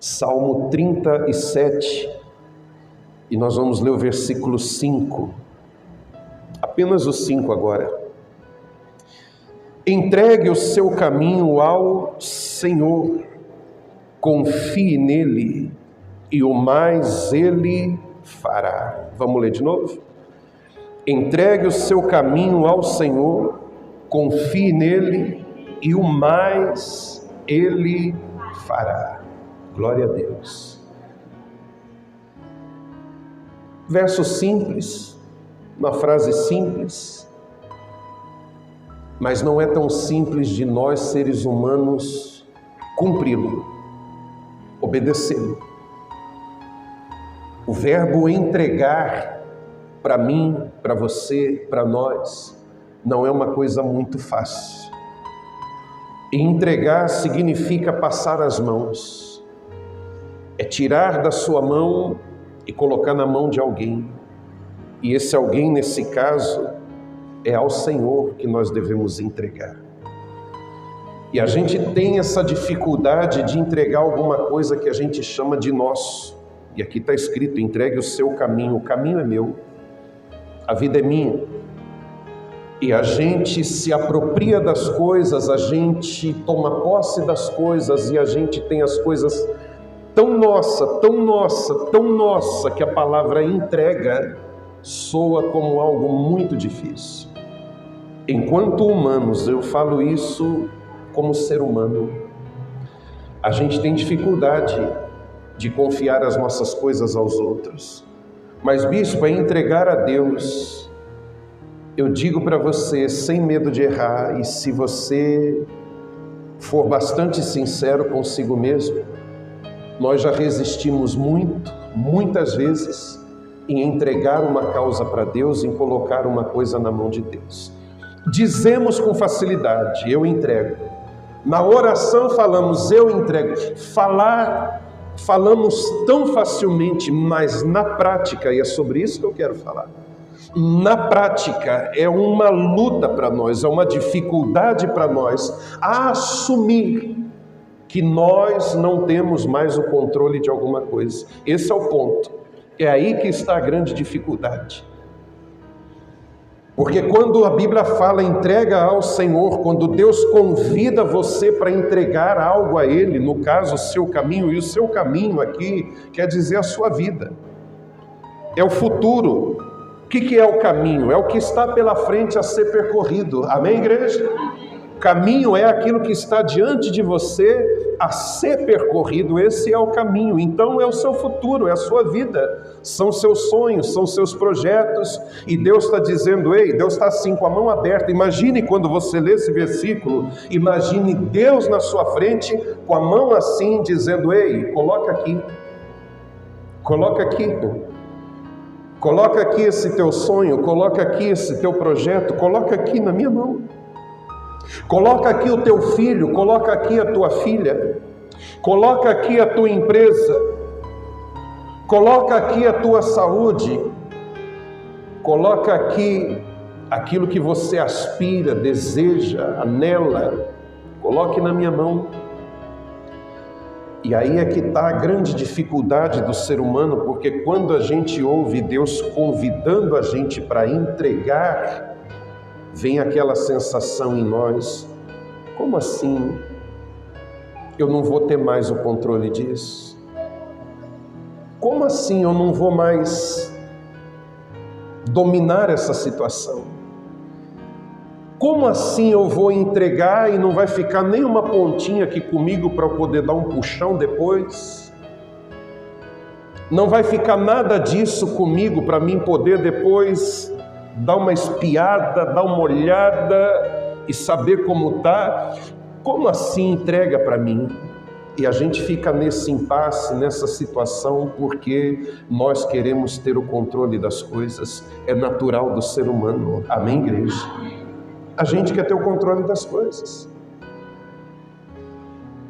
Salmo 37, e nós vamos ler o versículo 5, apenas o 5 agora. Entregue o seu caminho ao Senhor, confie nele, e o mais ele fará. Vamos ler de novo? Entregue o seu caminho ao Senhor, confie nele, e o mais ele fará. Glória a Deus. Verso simples, uma frase simples, mas não é tão simples de nós, seres humanos, cumpri-lo, obedecê-lo. O verbo entregar, para mim, para você, para nós, não é uma coisa muito fácil. E entregar significa passar as mãos, é tirar da sua mão e colocar na mão de alguém. E esse alguém, nesse caso, é ao Senhor que nós devemos entregar. E a gente tem essa dificuldade de entregar alguma coisa que a gente chama de nosso. E aqui está escrito: entregue o seu caminho. O caminho é meu, a vida é minha. E a gente se apropria das coisas, a gente toma posse das coisas e a gente tem as coisas tão nossa, que a palavra entrega soa como algo muito difícil. Enquanto humanos, eu falo isso como ser humano, a gente tem dificuldade de confiar as nossas coisas aos outros. Mas, bispo, é entregar a Deus. Eu digo para você, sem medo de errar, e se você for bastante sincero consigo mesmo, nós já resistimos muitas vezes, em entregar uma causa para Deus, em colocar uma coisa na mão de Deus. Dizemos com facilidade: eu entrego. Na oração falamos: eu entrego. Falamos tão facilmente, mas na prática, e é sobre isso que eu quero falar, na prática é uma luta para nós, é uma dificuldade para nós a assumir que nós não temos mais o controle de alguma coisa. Esse é o ponto. É aí que está a grande dificuldade. Porque quando a Bíblia fala entrega ao Senhor, quando Deus convida você para entregar algo a Ele, no caso o seu caminho, e o seu caminho aqui quer dizer a sua vida, é o futuro. O que é o caminho? É o que está pela frente a ser percorrido. Amém, igreja? Caminho é aquilo que está diante de você a ser percorrido. Esse é o caminho. Então é o seu futuro, é a sua vida, são seus sonhos, são seus projetos. E Deus está dizendo: ei, Deus está assim com a mão aberta. Imagine quando você lê esse versículo, imagine Deus na sua frente com a mão assim, dizendo: ei, coloca aqui, coloca aqui esse teu sonho, coloca aqui esse teu projeto, coloca aqui na minha mão. Coloca aqui o teu filho, coloca aqui a tua filha, coloca aqui a tua empresa, coloca aqui a tua saúde, coloca aqui aquilo que você aspira, deseja, anela, coloque na minha mão. E aí é que está a grande dificuldade do ser humano, porque quando a gente ouve Deus convidando a gente para entregar, vem aquela sensação em nós: como assim? Eu não vou ter mais o controle disso? Como assim eu não vou mais dominar essa situação? Como assim eu vou entregar e não vai ficar nem uma pontinha aqui comigo para eu poder dar um puxão depois? Não vai ficar nada disso comigo para mim poder depois dar uma espiada, dar uma olhada e saber como está? Como assim entrega para mim? E a gente fica nesse impasse, nessa situação, porque nós queremos ter o controle das coisas. É natural do ser humano. Amém, igreja? A gente quer ter o controle das coisas.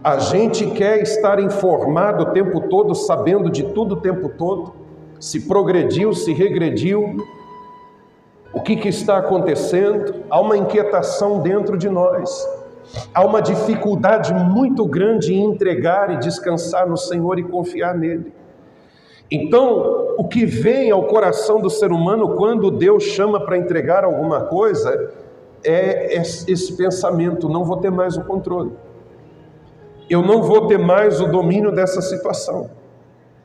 A gente quer estar informado o tempo todo, sabendo de tudo o tempo todo, se progrediu, se regrediu, o que está acontecendo. Há uma inquietação dentro de nós. há uma dificuldade muito grande em entregar e descansar no Senhor e confiar nele. Então, o que vem ao coração do ser humano quando Deus chama para entregar alguma coisa é esse pensamento: não vou ter mais o controle, eu não vou ter mais o domínio dessa situação.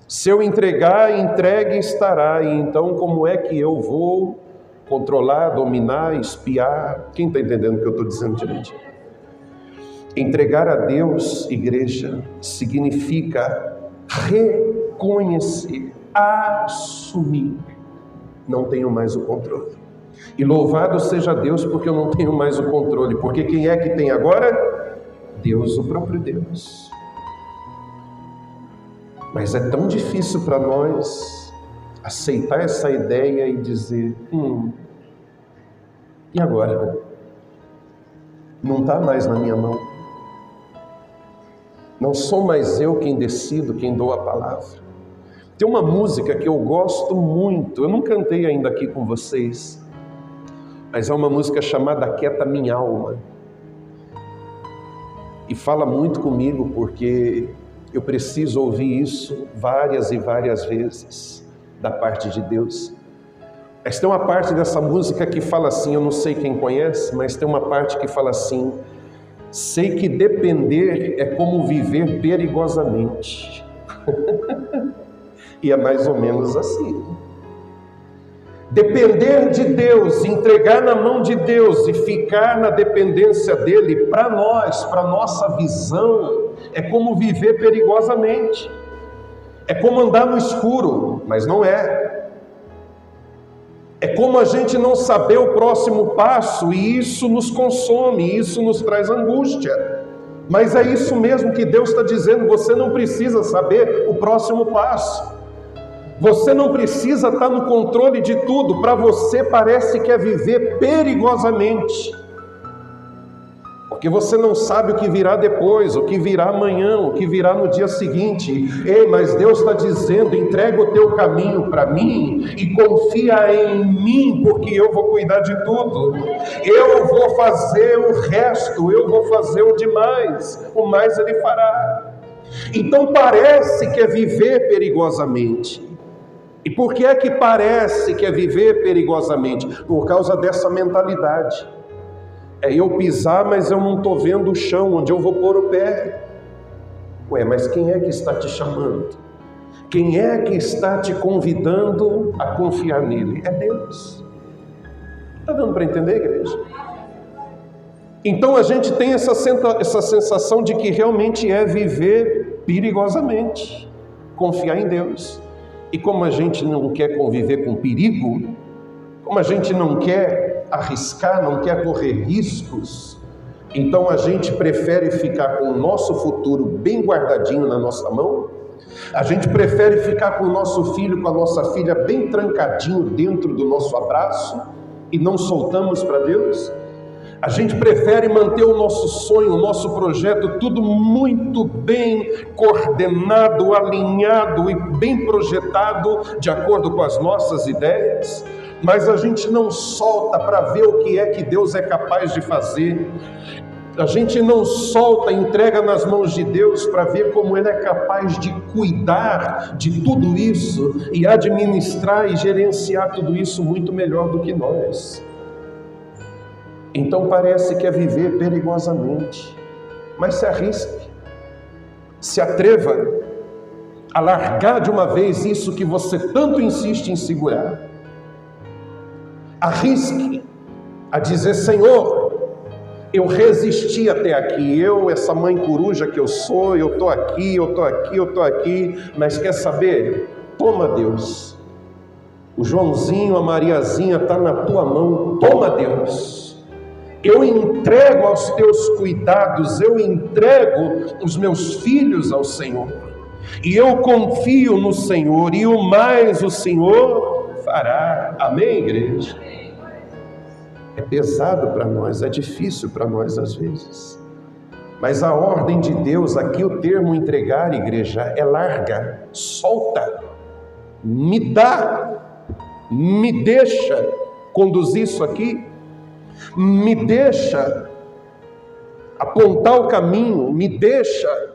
Se eu entregar, entregue estará, e então como é que eu vou controlar, dominar, espiar? Quem está entendendo o que eu estou dizendo direitinho? Entregar a Deus, igreja, significa reconhecer, assumir: não tenho mais o controle. E louvado seja Deus porque eu não tenho mais o controle, porque quem é que tem agora? Deus, o próprio Deus. Mas é tão difícil para nós aceitar essa ideia e dizer: e agora? Não está mais na minha mão. Não sou mais eu quem decido, quem dou a palavra. Tem uma música que eu gosto muito, eu não cantei ainda aqui com vocês, mas é uma música chamada Aquieta Minha Alma. E fala muito comigo porque eu preciso ouvir isso várias e várias vezes da parte de Deus. Mas tem uma parte dessa música que fala assim, eu não sei quem conhece, mas tem uma parte que fala assim: sei que depender é como viver perigosamente. E é mais ou menos assim. Depender de Deus, entregar na mão de Deus e ficar na dependência dele, para nós, para nossa visão, é como viver perigosamente. É como andar no escuro, mas não é. É como a gente não saber o próximo passo, e isso nos consome, isso nos traz angústia. Mas é isso mesmo que Deus está dizendo: você não precisa saber o próximo passo. Você não precisa estar no controle de tudo. Para você parece que é viver perigosamente, porque você não sabe o que virá depois, o que virá amanhã, o que virá no dia seguinte. Ei, mas Deus está dizendo: entrega o teu caminho para mim e confia em mim, porque eu vou cuidar de tudo. Eu vou fazer o resto, eu vou fazer o demais, o mais Ele fará. Então parece que é viver perigosamente. E por que é que parece que é viver perigosamente? Por causa dessa mentalidade. É eu pisar, mas eu não estou vendo o chão onde eu vou pôr o pé. Ué, mas quem é que está te chamando? Quem é que está te convidando a confiar nele? É Deus. Está dando para entender, igreja? Então a gente tem essa sensação de que realmente é viver perigosamente, confiar em Deus. E como a gente não quer conviver com perigo, como a gente não quer arriscar, não quer correr riscos, então a gente prefere ficar com o nosso futuro bem guardadinho na nossa mão. A gente prefere ficar com o nosso filho, com a nossa filha bem trancadinho dentro do nosso abraço e não soltamos para Deus. A gente prefere manter o nosso sonho, o nosso projeto, tudo muito bem coordenado, alinhado e bem projetado de acordo com as nossas ideias, mas a gente não solta para ver o que é que Deus é capaz de fazer. A gente não solta, entrega nas mãos de Deus para ver como Ele é capaz de cuidar de tudo isso e administrar e gerenciar tudo isso muito melhor do que nós. Então parece que é viver perigosamente, mas se arrisque, se atreva a largar de uma vez isso que você tanto insiste em segurar. Arrisque a dizer: Senhor, eu resisti até aqui, essa mãe coruja que eu sou, eu estou aqui, mas quer saber? Toma, Deus, o Joãozinho, a Mariazinha está na tua mão, toma, Deus. Eu entrego aos teus cuidados, eu entrego os meus filhos ao Senhor, e eu confio no Senhor, e o mais o Senhor fará. Amém, igreja? É pesado para nós, é difícil para nós às vezes, mas a ordem de Deus, aqui o termo entregar, igreja, é larga, solta, me dá, me deixa conduzir isso aqui. Me deixa apontar o caminho, me deixa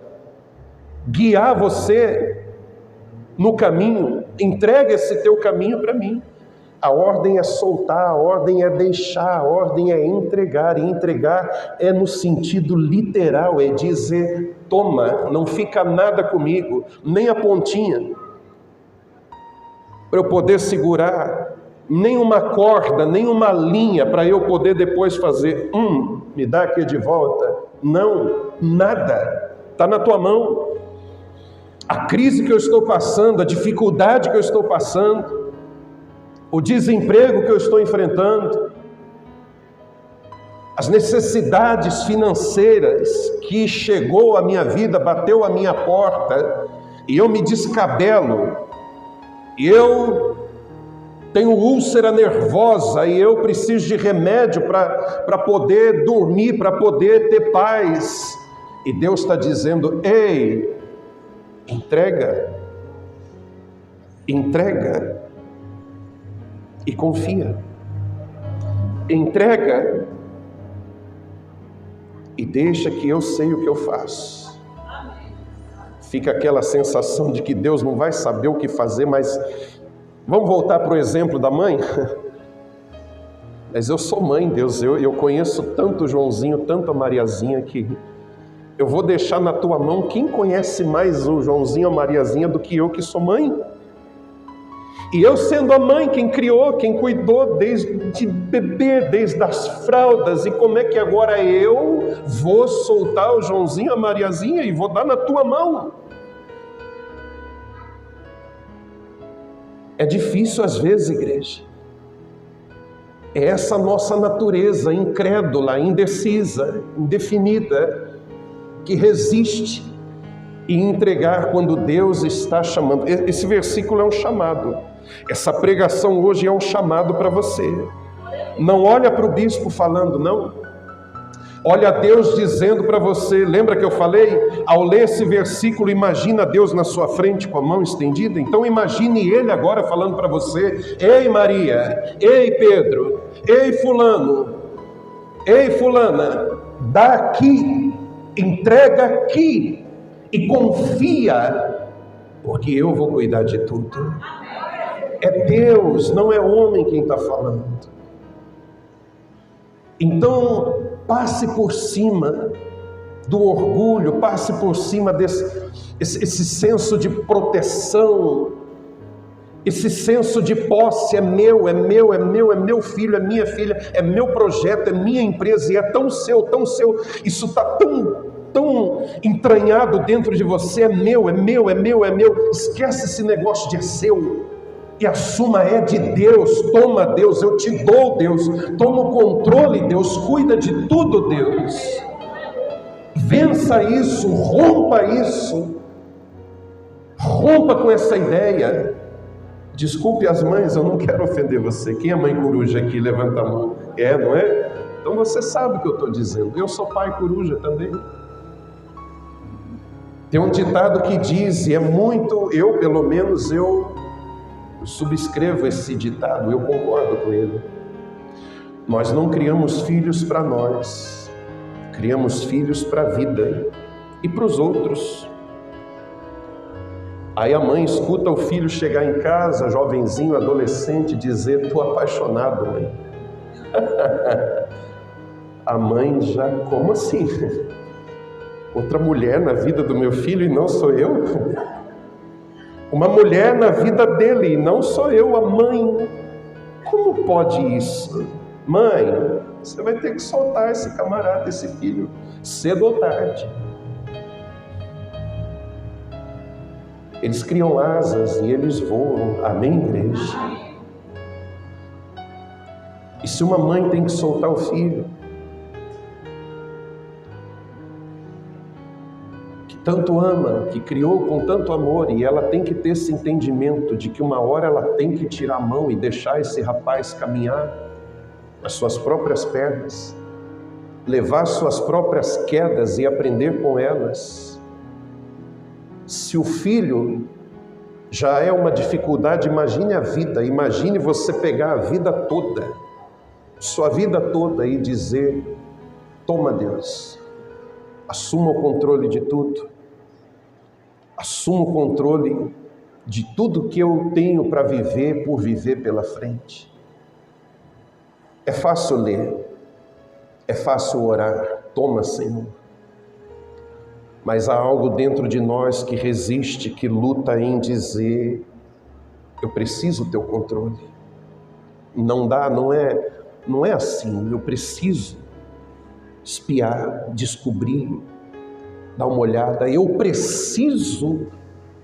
guiar você no caminho, entrega esse teu caminho para mim. A ordem é soltar, a ordem é deixar, a ordem é entregar, e entregar é no sentido literal, é dizer, toma, não fica nada comigo, nem a pontinha, para eu poder segurar, nem uma corda, nem uma linha, para eu poder depois fazer, me dá aqui de volta. Não, nada, está na tua mão. A crise que eu estou passando, a dificuldade que eu estou passando, o desemprego que eu estou enfrentando, as necessidades financeiras que chegou à minha vida, bateu à minha porta, e eu me descabelo, e eu tenho úlcera nervosa, e eu preciso de remédio para poder dormir, para poder ter paz. E Deus está dizendo, ei, entrega, e confia, entrega e deixa que eu sei o que eu faço. Fica aquela sensação de que Deus não vai saber o que fazer, mas vamos voltar para o exemplo da mãe? Mas eu sou mãe, Deus, eu conheço tanto o Joãozinho, tanto a Mariazinha, que eu vou deixar na tua mão. Quem conhece mais o Joãozinho, a Mariazinha do que eu que sou mãe? E eu sendo a mãe, quem criou, quem cuidou desde bebê, desde as fraldas, e como é que agora eu vou soltar o Joãozinho, a Mariazinha e vou dar na tua mão? É difícil às vezes, igreja. É essa nossa natureza incrédula, indecisa, indefinida, que resiste em entregar quando Deus está chamando. Esse versículo é um chamado. Essa pregação hoje é um chamado para você. Não olha para o bispo falando, não. Olha Deus dizendo para você. Lembra que eu falei? Ao ler esse versículo, imagina Deus na sua frente com a mão estendida. Então imagine Ele agora falando para você: ei Maria, ei Pedro, ei fulano, ei fulana, dá aqui, entrega aqui e confia, porque eu vou cuidar de tudo. É Deus, não é homem quem está falando. Então, passe por cima do orgulho, passe por cima esse senso de proteção, esse senso de posse. É meu, é meu, é meu, é meu filho, é minha filha, é meu projeto, é minha empresa, e é tão seu, isso está tão entranhado dentro de você. É meu, é meu, é meu, é meu. Esquece esse negócio de é seu. E assuma, é de Deus. Toma, Deus, eu te dou, Deus. Toma o controle, Deus. Cuida de tudo, Deus. Vença isso, rompa isso. Rompa com essa ideia. Desculpe as mães, eu não quero ofender você. Quem é mãe coruja aqui? Levanta a mão. É, não é? Então você sabe o que eu estou dizendo. Eu sou pai coruja também. Tem um ditado que diz, e é muito, pelo menos eu subscrevo esse ditado, eu concordo com ele. Nós não criamos filhos para nós, criamos filhos para a vida e para os outros. Aí a mãe escuta o filho chegar em casa, jovenzinho, adolescente, dizer: tô apaixonado, mãe. A mãe já, como assim? Outra mulher na vida do meu filho e não sou eu? Uma mulher na vida dele e não sou eu, a mãe. Como pode isso? Mãe, você vai ter que soltar esse camarada, esse filho, cedo ou tarde. Eles criam asas e eles voam. Amém, igreja? E se uma mãe tem que soltar o filho, tanto ama, que criou com tanto amor, e ela tem que ter esse entendimento de que uma hora ela tem que tirar a mão e deixar esse rapaz caminhar as suas próprias pernas, levar suas próprias quedas e aprender com elas. Se o filho já é uma dificuldade, imagine a vida, imagine você pegar a vida toda, sua vida toda, e dizer: toma, Deus, assuma o controle de tudo, assuma o controle de tudo que eu tenho para viver, por viver pela frente. É fácil ler, é fácil orar, toma, Senhor. Mas há algo dentro de nós que resiste, que luta em dizer: eu preciso do teu controle. Não dá, não é assim. Eu preciso espiar, descobrir, dar uma olhada. Eu preciso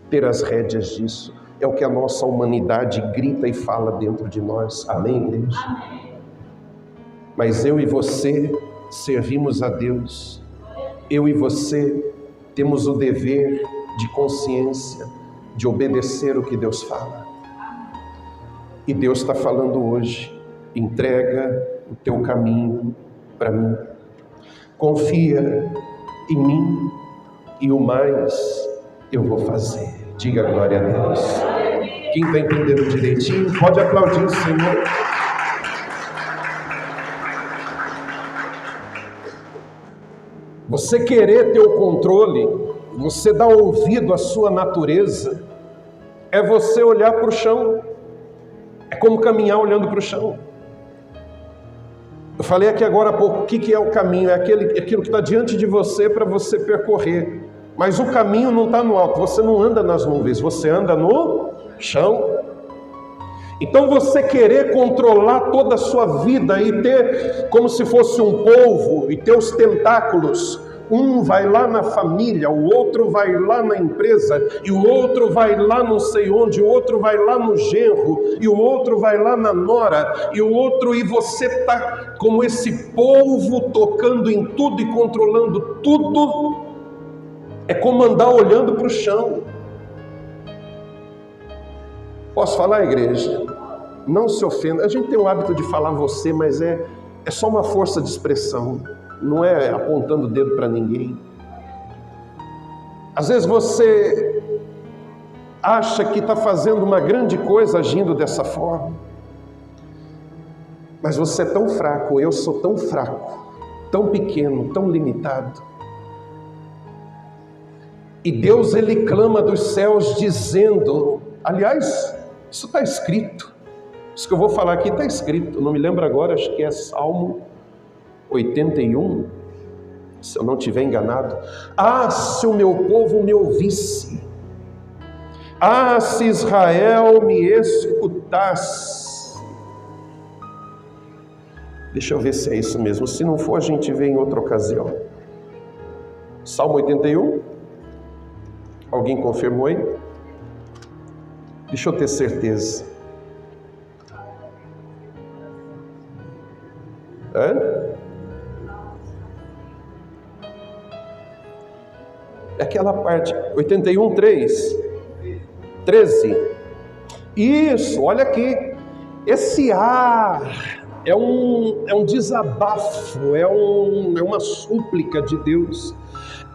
ter as rédeas disso. É o que a nossa humanidade grita e fala dentro de nós. Amém, igreja? Amém. Mas eu e você servimos a Deus. Eu e você temos o dever de consciência de obedecer o que Deus fala. E Deus está falando hoje: entrega o teu caminho para mim. Confia em mim e o mais eu vou fazer. Diga glória a Deus. Quem está entendendo direitinho, pode aplaudir o Senhor. Você querer ter o controle, você dar ouvido à sua natureza, é você olhar para o chão. É como caminhar olhando para o chão. Eu falei aqui agora há pouco, o que é o caminho? É aquilo que está diante de você para você percorrer. Mas o caminho não está no alto, você não anda nas nuvens, você anda no chão. Então você querer controlar toda a sua vida e ter como se fosse um polvo e ter os tentáculos, um vai lá na família, o outro vai lá na empresa, e o outro vai lá não sei onde, o outro vai lá no genro, e o outro vai lá na nora, e o outro, e você está como esse polvo tocando em tudo e controlando tudo. É como andar olhando para o chão. Posso falar, igreja? Não se ofenda. A gente tem o hábito de falar você, mas é só uma força de expressão. Não é apontando o dedo para ninguém. Às vezes você acha que está fazendo uma grande coisa agindo dessa forma. Mas você é tão fraco, eu sou tão fraco, tão pequeno, tão limitado. E Deus, Ele clama dos céus dizendo, aliás, isso está escrito. Isso que eu vou falar aqui está escrito, não me lembro agora, acho que é Salmo 81, se eu não estiver enganado. Ah, se o meu povo me ouvisse, ah, se Israel me escutasse. Deixa eu ver se é isso mesmo, se não for a gente vê em outra ocasião. Salmo 81, alguém confirmou aí? Deixa eu ter certeza. Aquela parte, 81, 13. Isso, olha aqui. Esse ar é um desabafo, é uma súplica de Deus.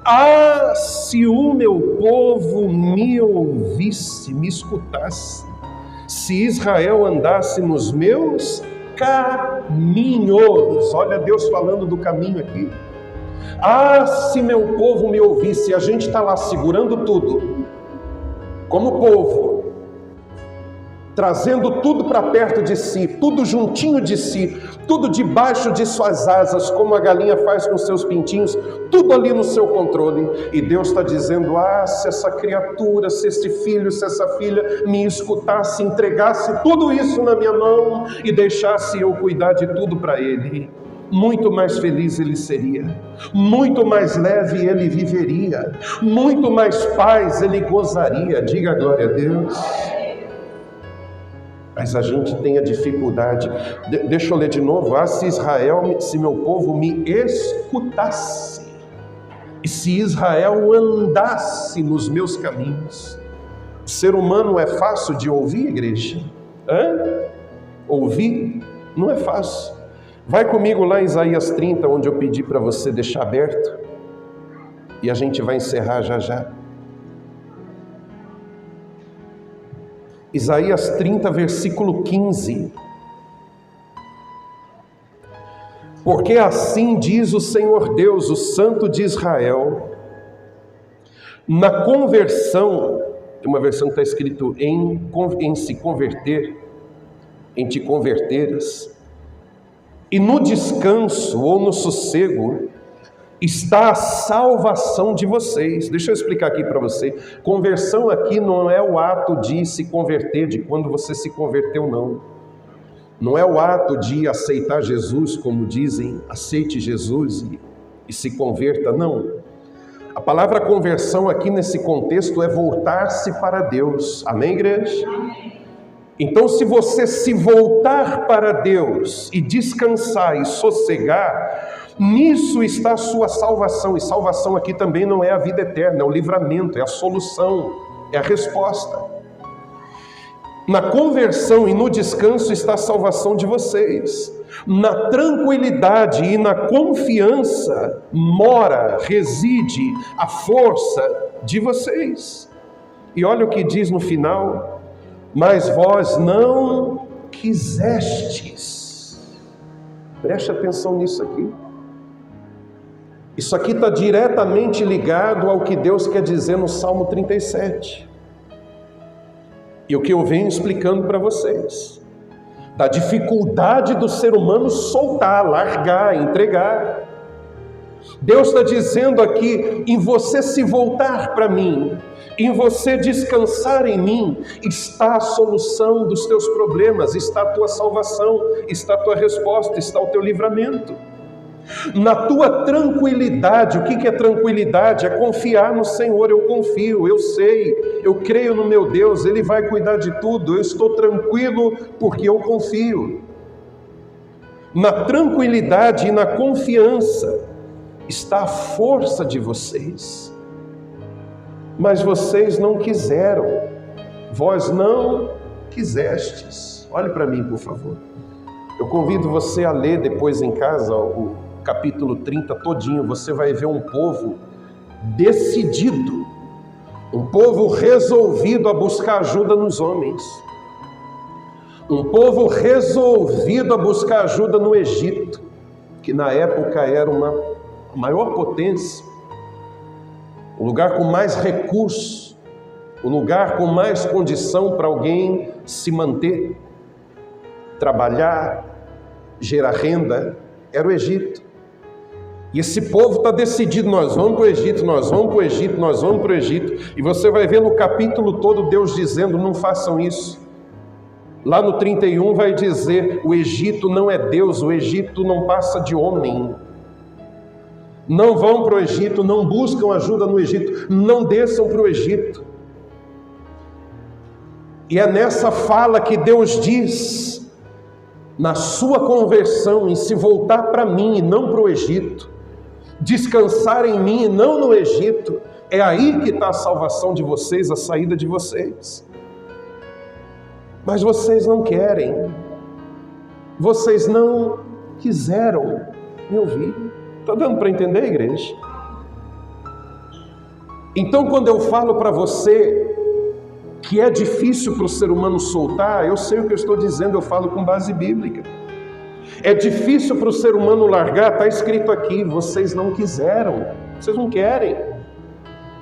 Ah, se o meu povo me ouvisse, me escutasse, se Israel andasse nos meus caminhos. Olha Deus falando do caminho aqui. Ah, se meu povo me ouvisse. A gente está lá segurando tudo, como povo, trazendo tudo para perto de si, tudo juntinho de si, tudo debaixo de suas asas, como a galinha faz com seus pintinhos, tudo ali no seu controle. E Deus está dizendo: ah, se essa criatura, se esse filho, se essa filha me escutasse, entregasse tudo isso na minha mão e deixasse eu cuidar de tudo para ele, muito mais feliz ele seria, muito mais leve ele viveria, muito mais paz ele gozaria. Diga glória a Deus. Mas a gente tem a dificuldade. Deixa eu ler de novo. Ah, se Israel, se meu povo me escutasse, e se Israel andasse nos meus caminhos. O ser humano é fácil de ouvir, igreja? Ouvir não é fácil. Vai comigo lá em Isaías 30, onde eu pedi para você deixar aberto, e a gente vai encerrar já já. Isaías 30, versículo 15. Porque assim diz o Senhor Deus, o Santo de Israel, na conversão, tem uma versão que está escrito em se converter, em te converteres, e no descanso ou no sossego está a salvação de vocês. Deixa eu explicar aqui para você. Conversão aqui não é o ato de se converter, de quando você se converteu, não. Não é o ato de aceitar Jesus, como dizem, aceite Jesus e se converta, não. A palavra conversão aqui nesse contexto é voltar-se para Deus. Amém, igreja? Amém. Então, se você se voltar para Deus e descansar e sossegar, nisso está a sua salvação. E salvação aqui também não é a vida eterna, é o livramento, é a solução, é a resposta. Na conversão e no descanso está a salvação de vocês. Na tranquilidade e na confiança mora, reside a força de vocês. E olha o que diz no final: mas vós não quisestes. Preste atenção nisso aqui. Isso aqui está diretamente ligado ao que Deus quer dizer no Salmo 37. E o que eu venho explicando para vocês, da dificuldade do ser humano soltar, largar, entregar. Deus está dizendo aqui, em você se voltar para mim, em você descansar em mim, está a solução dos teus problemas, está a tua salvação, está a tua resposta, está o teu livramento. Na tua tranquilidade, o que é tranquilidade? É confiar no Senhor. Eu confio, eu sei, eu creio no meu Deus, Ele vai cuidar de tudo, eu estou tranquilo porque eu confio. Na tranquilidade e na confiança está a força de vocês. Mas vocês não quiseram, vós não quisestes. Olhe para mim, por favor. Eu convido você a ler depois em casa o capítulo 30 todinho. Você vai ver um povo decidido, um povo resolvido a buscar ajuda nos homens, um povo resolvido a buscar ajuda no Egito, que na época era uma maior potência, o lugar com mais recursos, o lugar com mais condição para alguém se manter, trabalhar, gerar renda, era o Egito. E esse povo está decidido, nós vamos para o Egito, nós vamos para o Egito, nós vamos para o Egito. E você vai ver no capítulo todo Deus dizendo, não façam isso. Lá no 31 vai dizer, o Egito não é Deus, o Egito não passa de homem. Não vão para o Egito, não buscam ajuda no Egito, não desçam para o Egito. E é nessa fala que Deus diz, na sua conversão, em se voltar para mim e não para o Egito, descansar em mim e não no Egito, é aí que está a salvação de vocês, a saída de vocês. Mas vocês não querem, vocês não quiseram me ouvir. Está dando para entender, igreja? Então, quando eu falo para você que é difícil para o ser humano soltar, eu sei o que eu estou dizendo, eu falo com base bíblica. É difícil para o ser humano largar, está escrito aqui, vocês não quiseram, vocês não querem.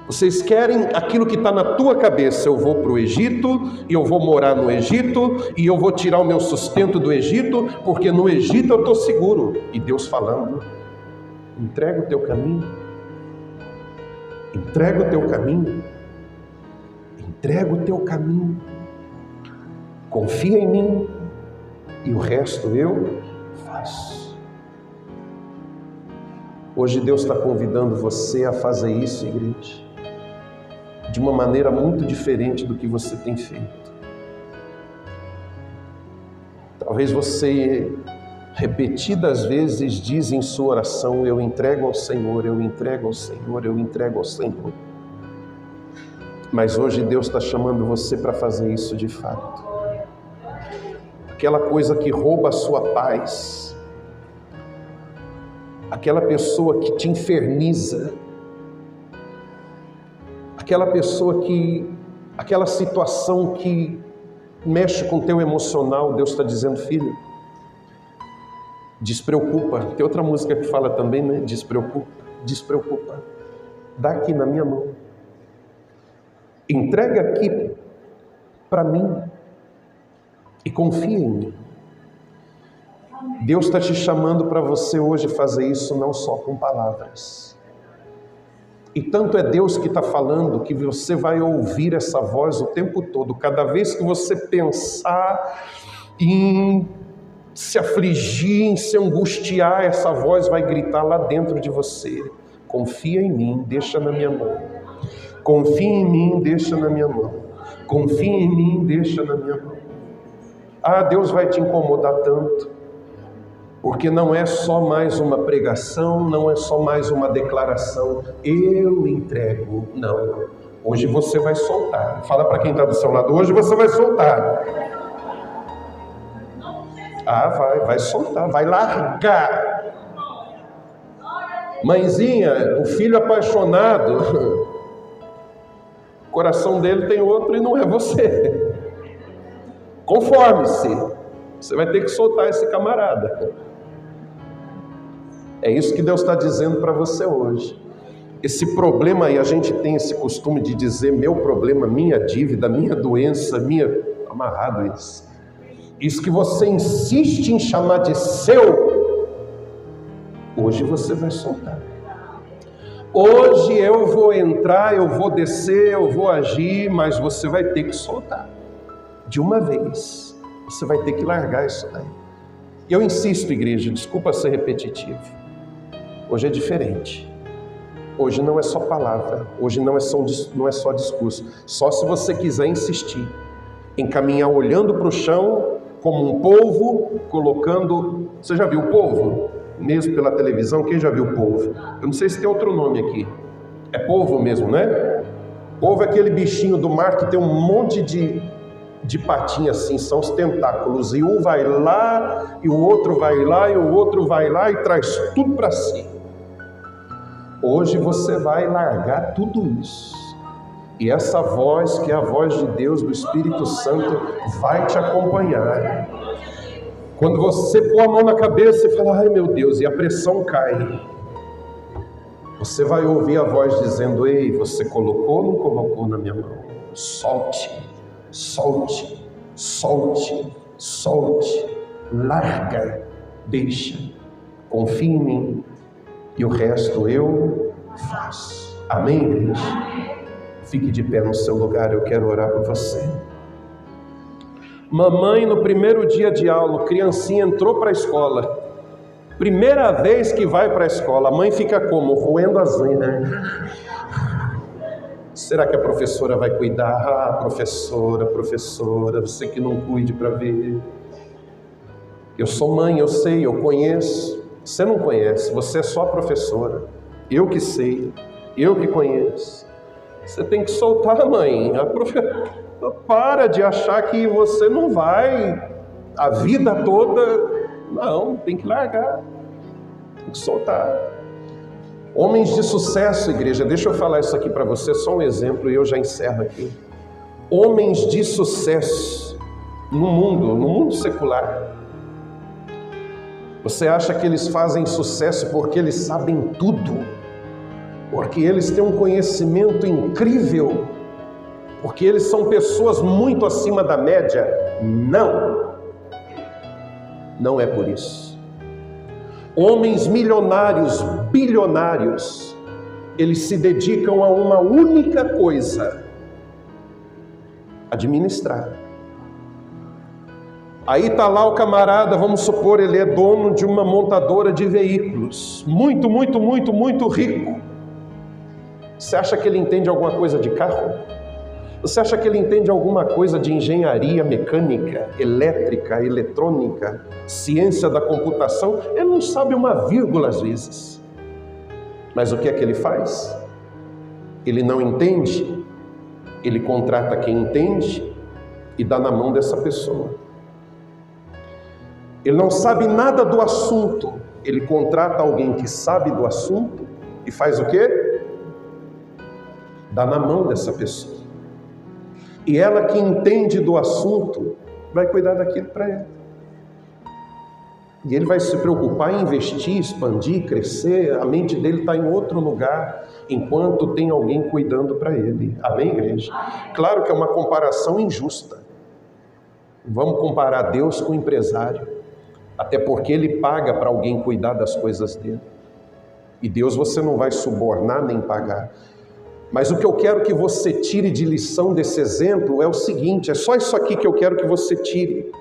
Vocês querem aquilo que está na tua cabeça, eu vou para o Egito, e eu vou morar no Egito, e eu vou tirar o meu sustento do Egito, porque no Egito eu estou seguro. E Deus falando, entrega o teu caminho, entrega o teu caminho, entrega o teu caminho, confia em mim, e o resto eu faço. Hoje Deus está convidando você a fazer isso, igreja, de uma maneira muito diferente do que você tem feito. Talvez você repetidas vezes diz em sua oração, eu entrego ao Senhor, eu entrego ao Senhor, eu entrego ao Senhor. Mas hoje Deus está chamando você para fazer isso de fato. Aquela coisa que rouba a sua paz, aquela pessoa que te inferniza, aquela situação que mexe com o teu emocional, Deus está dizendo, filho, Despreocupa. Tem outra música que fala também, né? Despreocupa, despreocupa. Dá aqui na minha mão. Entrega aqui para mim e confia em mim. Deus está te chamando para você hoje fazer isso não só com palavras. E tanto é Deus que está falando que você vai ouvir essa voz o tempo todo. Cada vez que você pensar em se afligir, em se angustiar, essa voz vai gritar lá dentro de você. Confia em mim, deixa na minha mão. Confia em mim, deixa na minha mão. Confia em mim, deixa na minha mão. Ah, Deus vai te incomodar tanto, porque não é só mais uma pregação, não é só mais uma declaração. Eu entrego. Não. Hoje você vai soltar. Fala para quem está do seu lado. Hoje você vai soltar. Ah, vai soltar, vai largar. Mãezinha, o filho apaixonado, o coração dele tem outro e não é você. Conforme-se, você vai ter que soltar esse camarada. É isso que Deus está dizendo para você hoje. Esse problema aí, a gente tem esse costume de dizer meu problema, minha dívida, minha doença, amarrado isso. Isso que você insiste em chamar de seu, hoje você vai soltar. Hoje eu vou entrar, eu vou descer, eu vou agir, mas você vai ter que soltar. De uma vez, você vai ter que largar isso daí. Eu insisto, igreja, desculpa ser repetitivo. Hoje é diferente. Hoje não é só palavra, hoje não é só discurso. Só se você quiser insistir em caminhar olhando para o chão, como um polvo, colocando... Você já viu o polvo? Mesmo pela televisão, quem já viu o polvo? Eu não sei se tem outro nome aqui. É polvo mesmo, né? Polvo é aquele bichinho do mar que tem um monte de patinha assim, são os tentáculos. E um vai lá, e o outro vai lá, e o outro vai lá e traz tudo para si. Hoje você vai largar tudo isso. E essa voz, que é a voz de Deus, do Espírito Santo, vai te acompanhar. Quando você pôr a mão na cabeça e falar, ai meu Deus, e a pressão cai, você vai ouvir a voz dizendo, ei, você colocou ou não colocou na minha mão? Solte, solte, solte, solte, larga, deixa, confia em mim, e o resto eu faço. Amém, igreja? Fique de pé no seu lugar, eu quero orar por você. Mamãe, no primeiro dia de aula, criancinha entrou para a escola. Primeira vez que vai para a escola, a mãe fica como? Roendo as unhas, né? Será que a professora vai cuidar? Ah, professora, você que não cuide para ver. Eu sou mãe, eu sei, eu conheço. Você não conhece, você é só professora. Eu que sei, eu que conheço. Você tem que soltar, mãe. Para de achar que você não vai a vida toda. Não, tem que largar. Tem que soltar. Homens de sucesso, igreja. Deixa eu falar isso aqui para você, só um exemplo e eu já encerro aqui. Homens de sucesso no mundo secular. Você acha que eles fazem sucesso porque eles sabem tudo? Porque eles têm um conhecimento incrível, porque eles são pessoas muito acima da média? Não, não é por isso. Homens milionários, bilionários, eles se dedicam a uma única coisa: administrar. Aí está lá o camarada, vamos supor, ele é dono de uma montadora de veículos, muito rico. Você acha que ele entende alguma coisa de carro? Você acha que ele entende alguma coisa de engenharia mecânica, elétrica, eletrônica, ciência da computação? Ele não sabe uma vírgula às vezes. Mas o que é que ele faz? Ele não entende, ele contrata quem entende e dá na mão dessa pessoa. Ele não sabe nada do assunto, ele contrata alguém que sabe do assunto e faz o quê? Dá na mão dessa pessoa. E ela que entende do assunto vai cuidar daquilo para ela. E ele vai se preocupar em investir, expandir, crescer, a mente dele está em outro lugar, enquanto tem alguém cuidando para ele. Amém, igreja? Claro que é uma comparação injusta. Vamos comparar Deus com o empresário, até porque ele paga para alguém cuidar das coisas dele. E Deus você não vai subornar nem pagar. Mas o que eu quero que você tire de lição desse exemplo é o seguinte, é só isso aqui que eu quero que você tire.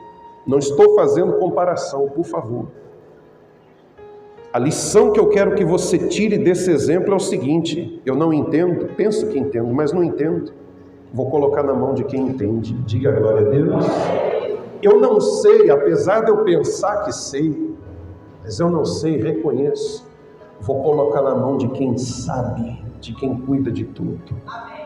Não estou fazendo comparação, por favor. A lição que eu quero que você tire desse exemplo é o seguinte: eu não entendo, penso que entendo, mas não entendo. Vou colocar na mão de quem entende. Diga glória a Deus. Eu não sei, apesar de eu pensar que sei, mas eu não sei, reconheço. Vou colocar na mão de quem sabe, de quem cuida de tudo. Amém.